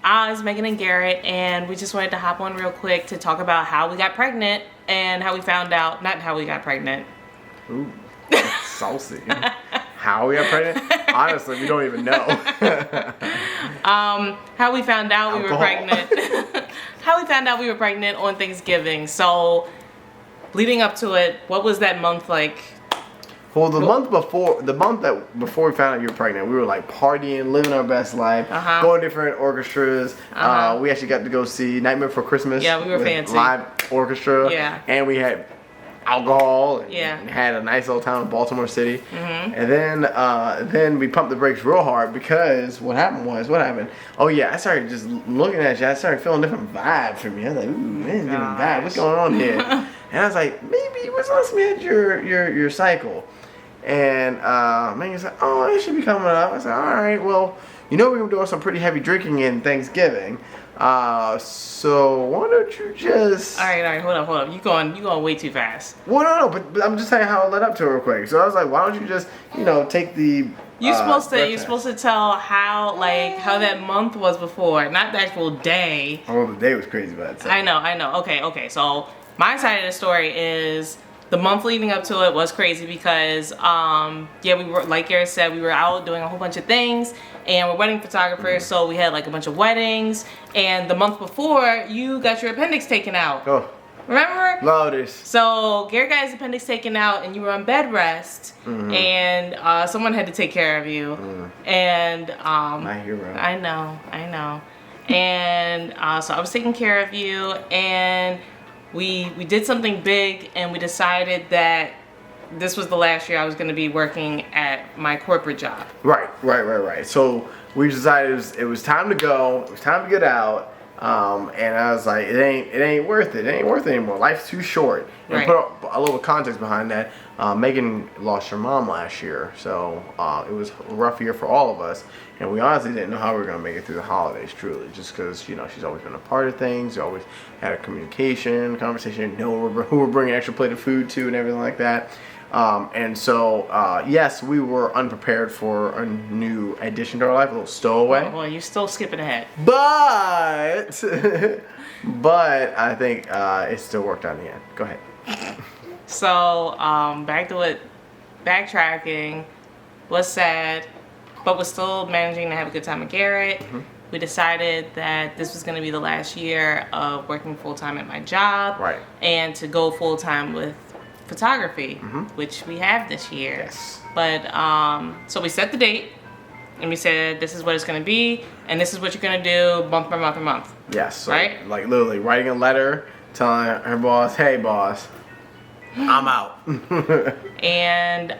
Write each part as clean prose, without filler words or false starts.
It's Megan and Garrett, and we just wanted to hop on real quick to talk about how we got pregnant and how we found out, not how we got pregnant. Ooh, that's saucy. How we got pregnant? Honestly, we don't even know. How we found out we were pregnant. How we found out we were pregnant on Thanksgiving. So, leading up to it, what was that month like? Well, the month before we found out you were pregnant, we were like partying, living our best life, going to different orchestras. We actually got to go see Nightmare Before Christmas. Yeah, we were fancy. Live orchestra. Yeah. And we had alcohol and, Yeah. and had a nice little time in Baltimore City. And then we pumped the brakes real hard because what happened? Oh yeah, I started just looking at you. I started feeling different vibes from you. I was like, ooh, man, different vibe. What's going on here? And I was like, maybe it was last me at your cycle. And Megan's like, oh, it should be coming up. I said, all right, well, we were doing some pretty heavy drinking in Thanksgiving. So why don't you just... All right, hold up. You going way too fast. Well, no, but I'm just saying how it led up to it real quick. So I was like, why don't you just, take the... You're supposed to tell how that month was before, not the actual day. Oh, the day was crazy, but I know. Okay. So my side of the story is the month leading up to it was crazy because, we were, like Garrett said, we were out doing a whole bunch of things, and we're wedding photographers, so we had like a bunch of weddings. And the month before, you got your appendix taken out. Oh. Remember? Loudest. So Garrett got his appendix taken out, and you were on bed rest, and someone had to take care of you. And my hero. I know. And so I was taking care of you, and we did something big, and we decided that this was the last year I was going to be working at my corporate job. Right. So we decided it was time to go. It was time to get out. And I was like, it ain't worth it. It ain't worth it anymore. Life's too short. And Right. put a little context behind that. Megan lost her mom last year, so it was a rough year for all of us. And we honestly didn't know how we were gonna make it through the holidays, truly, just because she's always been a part of things. We always had a conversation, know who we're bringing extra plate of food to, and everything like that. And so, yes, we were unprepared for a new addition to our life, a little stowaway. Well, you're still skipping ahead. But I think it still worked out in the end. Go ahead. So, back to it, backtracking, was sad, but was still managing to have a good time with Garrett. We decided that this was going to be the last year of working full-time at my job. Right. And to go full-time with photography, which we have this year. Yes. But, so we set the date, and we said, this is what it's going to be, and this is what you're going to do month by month by month. Yes. So, right? like literally writing a letter telling her boss, hey boss, I'm out. And,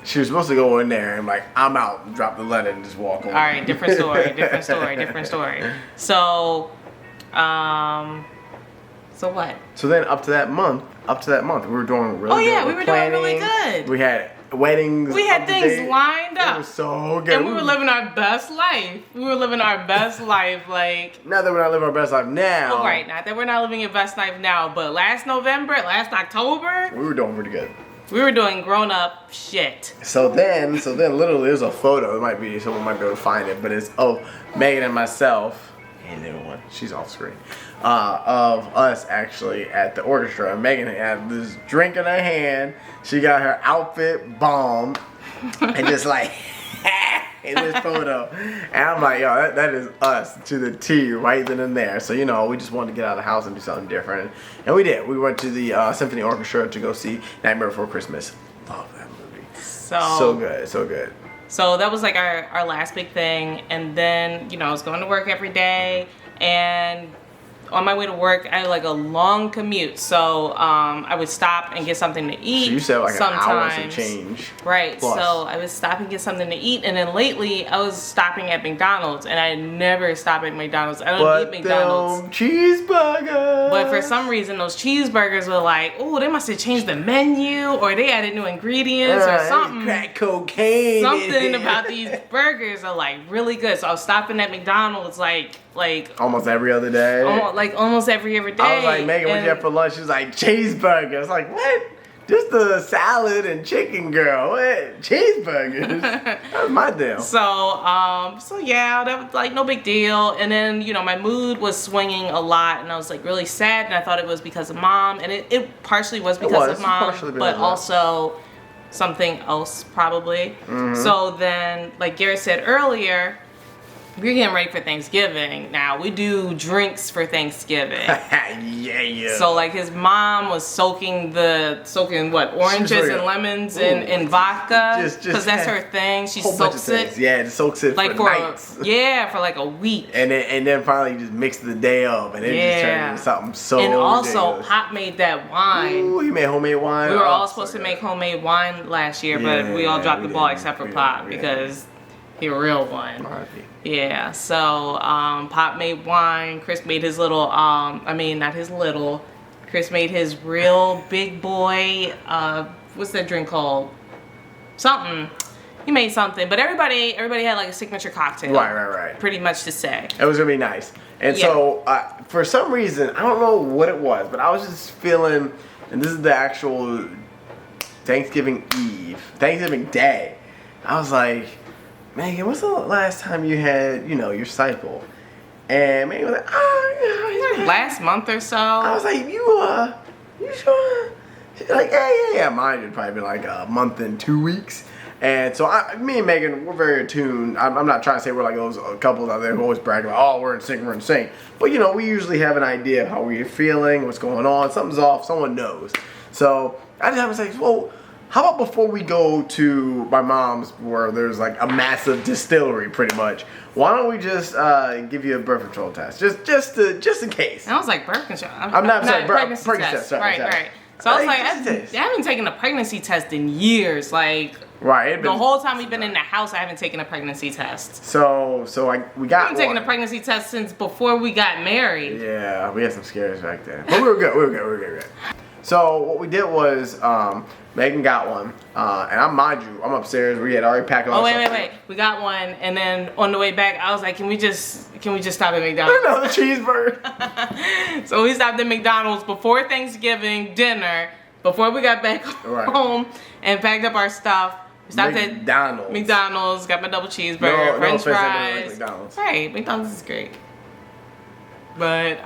She was supposed to go in there and like, I'm out, and drop the letter and just walk away. all right, different story. So, so what? So then up to that month, we were doing really good. Oh yeah, we with were planning. doing really good. We had weddings. We had up to things date. lined up. It was so good. And we were living our best life. Like, Not that we're not living our best life now. well, right, not that we're not living your best life now, but last October, We were doing pretty good. we were doing grown up shit. So then literally there's a photo. Someone might be able to find it, but it's of Megan and myself, and everyone, she's off screen, of us actually at the orchestra. And Megan had this drink in her hand. She got her outfit bomb, and just like in this photo. And I'm like, yo, that is us to the T right then and there. So we just wanted to get out of the house and do something different, and we did. We went to the Symphony Orchestra to go see Nightmare Before Christmas. Love that movie. So good. So that was like our last big thing. And then, I was going to work every day, and on my way to work, I had like a long commute. So I would stop and get something to eat. So you said like sometimes. an hour to change. Right. Plus. So I would stop and get something to eat. And then lately, I was stopping at McDonald's, and I never stop at McDonald's. I don't eat McDonald's. Cheeseburgers. But for some reason, those cheeseburgers were like, oh, they must have changed the menu, or they added new ingredients or something. Crack cocaine. Something about these burgers are like really good. So I was stopping at McDonald's like almost every other day. almost every day. I was like, Megan, what'd you have for lunch? She was like, cheeseburger. I was like, what? Just a salad and chicken, girl. What? Cheeseburgers. That was my deal. So yeah, that was like no big deal. And then, you know, my mood was swinging a lot and I was like really sad and I thought it was because of mom. And it partially was because of mom, but also something else probably. So then, like Garrett said earlier, we're getting ready for Thanksgiving. Now, we do drinks for Thanksgiving. Yeah. So, like, his mom was soaking what, oranges and lemons in vodka? Because that's her thing. She soaks it. Yeah, it soaks it like for nights. For like a week. And then finally just mix the day up. And it just turned into something so And also, ridiculous. Pop made that wine. Ooh, he made homemade wine. We were all supposed to make homemade wine last year, but we all dropped the ball except for Pop because he a real one. Yeah, so Pop made wine. Chris made his little, Chris made his real big boy, what's that drink called? Something. He made something, but everybody had like a signature cocktail. Right. Pretty much to say. It was gonna be nice. And so, for some reason, I don't know what it was, but I was just feeling, and this is the actual Thanksgiving Day. I was like, Megan, what's the last time you had, your cycle? And Megan was like, last month or so. I was like, you sure? She's like, yeah. Mine had probably been like a month and 2 weeks. And so me and Megan, we're very attuned. I'm not trying to say we're like those couples out there who always brag about, we're in sync. But we usually have an idea of how we're feeling, what's going on. Something's off, someone knows. So I just have to say, well, how about before we go to my mom's where there's like a massive distillery pretty much, why don't we just give you a birth control test? Just in case. I was like birth control. I'm not sorry, pregnancy test. Sorry. Right. So I was like, I haven't taken a pregnancy test in years. Like, the whole time we've been in the house, I haven't taken a pregnancy test. So we got. I haven't taken a pregnancy test since before we got married. Yeah, we had some scares back then, but we were good. So what we did was Megan got one, and I'm upstairs. We had already packed all. Oh wait! We got one, and then on the way back, I was like, "Can we just stop at McDonald's?" Another cheeseburger. So we stopped at McDonald's before Thanksgiving dinner, before we got back home, and packed up our stuff. We stopped at McDonald's, got my double cheeseburger, French fries. McDonald's. Right, McDonald's is great. But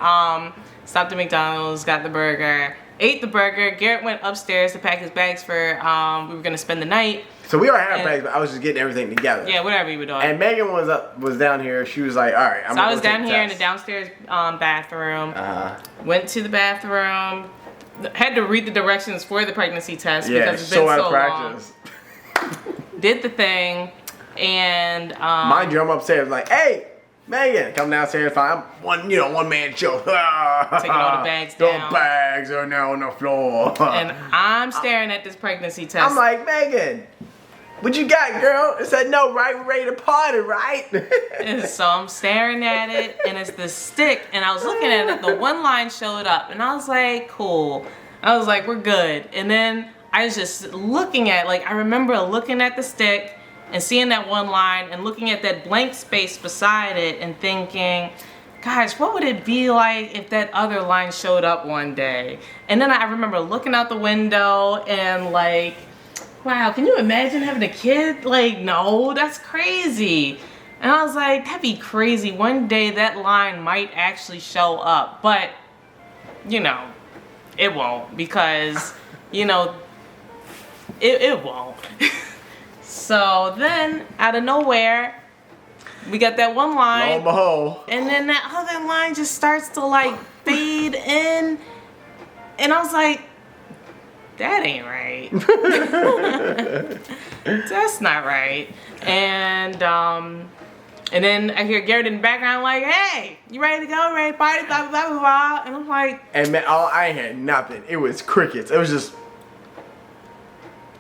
stopped at McDonald's, got the burger. Ate the burger. Garrett went upstairs to pack his bags for, we were going to spend the night. So we already had bags, but I was just getting everything together. Yeah, whatever you were doing. And Megan was down here. She was like, all right, I'm going to I was down here in the downstairs bathroom. Went to the bathroom. Had to read the directions for the pregnancy test because it's been so practice. Long. Did the thing. And mind you, I'm upstairs like, hey, Megan, come downstairs. I'm one man show. Taking all the bags down. The bags are now on the floor. And I'm staring at this pregnancy test. I'm like, Megan, what you got, girl? It said no, right? We're ready to party, right? And so I'm staring at it, and it's the stick. And I was looking at it. The one line showed up, and I was like, cool. I was like, we're good. And then I was just looking at, I remember looking at the stick and seeing that one line and looking at that blank space beside it and thinking, gosh, what would it be like if that other line showed up one day? And then I remember looking out the window and wow, can you imagine having a kid? No, that's crazy. And I was like, that'd be crazy. One day that line might actually show up, but it won't because, it won't. So then, out of nowhere, we got that one line. Lo and behold. And then that other line just starts to fade in. And I was like, that ain't right. That's not right. And then I hear Garrett in the background hey, you ready to go? Ready to party? Blah, blah, blah, blah. And I'm like. And man, I had nothing. It was crickets. It was just.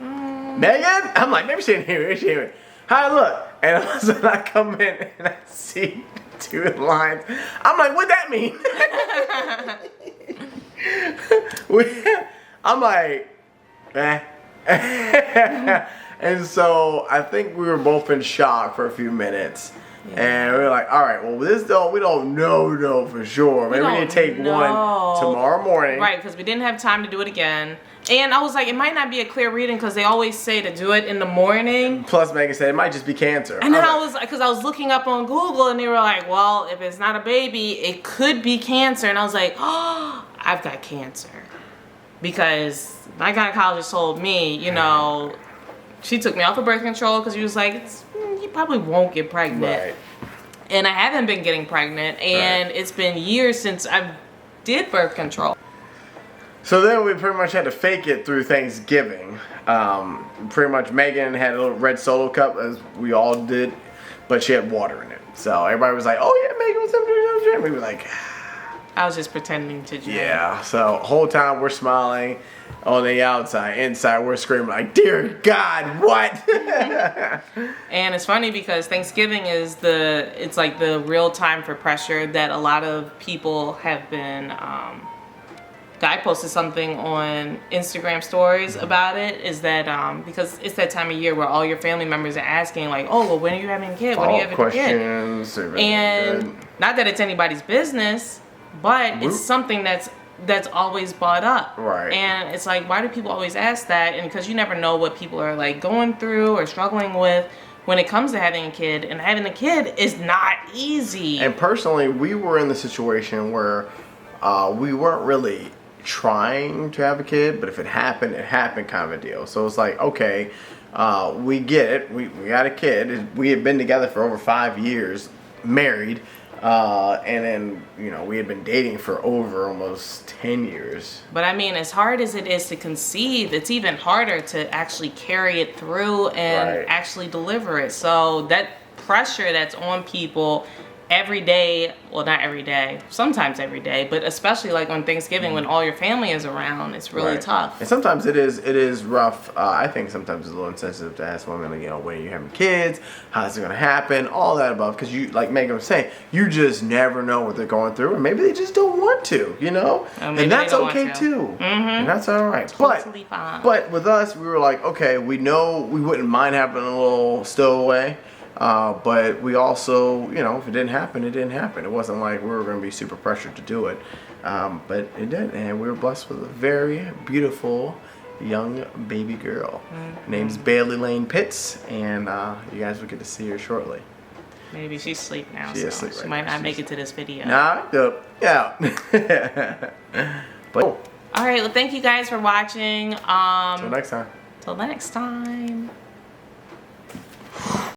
Megan? I'm like, maybe she didn't hear it. Hi, look. And all of a sudden I come in and I see 2 lines. I'm like, what'd that mean? I'm like, eh. And so I think we were both in shock for a few minutes. And we were like, all right, well, we don't know for sure. Maybe we need to take one tomorrow morning. Right, because we didn't have time to do it again. And I was like, it might not be a clear reading because they always say to do it in the morning. Plus, Megan said it might just be cancer. And then I was looking up on Google and they were like, well, if it's not a baby, it could be cancer. And I was like, oh, I've got cancer. Because my gynecologist told me, you know, she took me off of birth control because she was like, you probably won't get pregnant. Right. And I haven't been getting pregnant. And it's been years since I did birth control. So then we pretty much had to fake it through Thanksgiving. Pretty much Megan had a little red Solo cup, as we all did, but she had water in it. So everybody was like, oh yeah, Megan was having a drink. We were like, I was just pretending to drink. yeah. So whole time we're smiling on the outside. Inside we're screaming like, dear God, what? And it's funny because Thanksgiving is it's like the real time for pressure that a lot of people have been, I posted something on Instagram stories about it, is that because it's that time of year where all your family members are asking like, oh, well, when are you having a kid? When are you having a kid? And not that it's anybody's business, but it's something that's always brought up. Right. And it's like, why do people always ask that? And because you never know what people are like going through or struggling with when it comes to having a kid. And having a kid is not easy. And personally, we were in the situation where we weren't really trying to have a kid, but if it happened kind of a deal. So it's like, okay, we get it. We got a kid. We had been together for over 5 years, married. And then, you know, we had been dating for over almost 10 years. But I mean, as hard as it is to conceive, it's even harder to actually carry it through and actually deliver it. So that pressure that's on people every day, well, not every day, sometimes every day, but especially like on Thanksgiving when all your family is around, it's really tough. And sometimes it is rough. I think sometimes it's a little insensitive to ask women, you know, when are you having kids? How's it going to happen? All that above. Because you, like Megan was saying, you just never know what they're going through. And maybe they just don't want to, you know? And that's okay too. And that's all right. Totally fine. But with us, we were like, okay, we know we wouldn't mind having a little stowaway. But we also, you know, if it didn't happen, it didn't happen. It wasn't like we were going to be super pressured to do it. But it did. And we were blessed with a very beautiful young baby girl. Her name's Bailey Lane Pitts. And you guys will get to see her shortly. Maybe she's asleep now. She is asleep she right might now. not make it to this video. Nah, yeah. But all right. Well, thank you guys for watching. Till next time. Till next time.